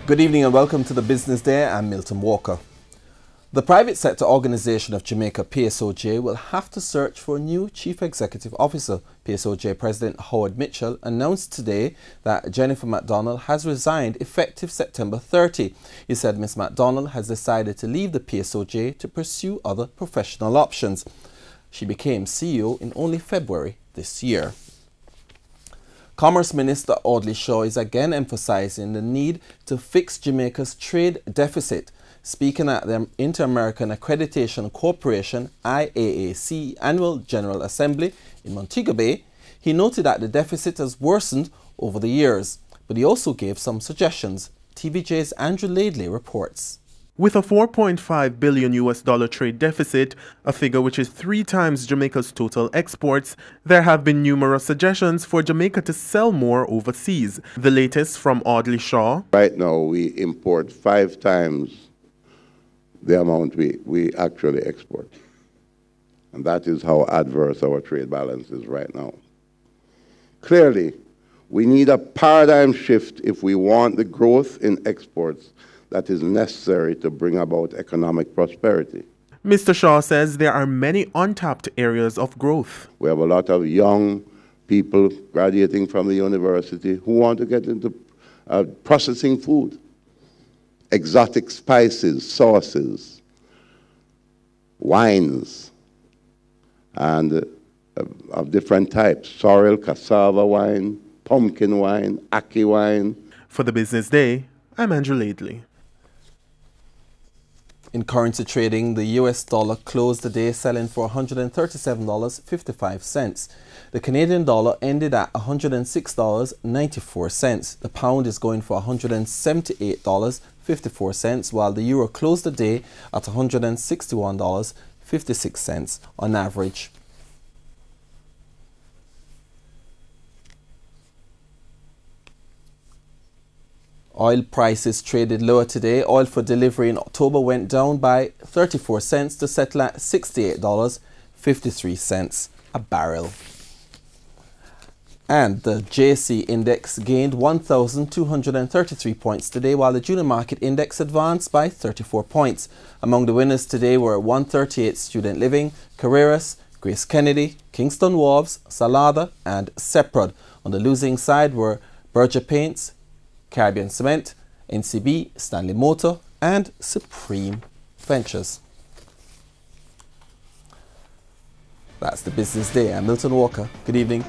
Good evening and welcome to the Business Day. I'm Milton Walker. The private sector organisation of Jamaica, PSOJ, will have to search for a new Chief Executive Officer. PSOJ President Howard Mitchell announced today that Jennifer MacDonald has resigned effective September 30. He said Ms. MacDonald has decided to leave the PSOJ to pursue other professional options. She became CEO in only February this year. Commerce Minister Audley Shaw is again emphasizing the need to fix Jamaica's trade deficit. Speaking at the Inter-American Accreditation Corporation IAAC Annual General Assembly in Montego Bay, he noted that the deficit has worsened over the years, but he also gave some suggestions. TVJ's Andrew Laidley reports. With a $4.5 billion trade deficit, a figure which is 3 times Jamaica's total exports, there have been numerous suggestions for Jamaica to sell more overseas. The latest from Audley Shaw. Right now, we import 5 times the amount we actually export. And that is how adverse our trade balance is right now. Clearly, we need a paradigm shift if we want the growth in exports that is necessary to bring about economic prosperity. Mr. Shaw says there are many untapped areas of growth. We have a lot of young people graduating from the university who want to get into processing food, exotic spices, sauces, wines, and of different types, sorrel, cassava wine, pumpkin wine, ackee wine. For the Business Day, I'm Andrew Laidley. In currency trading, the US dollar closed the day selling for $137.55. The Canadian dollar ended at $106.94. The pound is going for $178.54, while the euro closed the day at $161.56 on average. Oil prices traded lower today. Oil for delivery in October went down by 34 cents to settle at $68.53 a barrel. And the JC index gained 1,233 points today, while the junior market index advanced by 34 points. Among the winners today were 138 Student Living, Carreras, Grace Kennedy, Kingston Wharves, Salada and Seprod. On the losing side were Berger Paints, Caribbean Cement, NCB, Stanley Motor and Supreme Ventures. That's the Business Day. I'm Milton Walker. Good evening.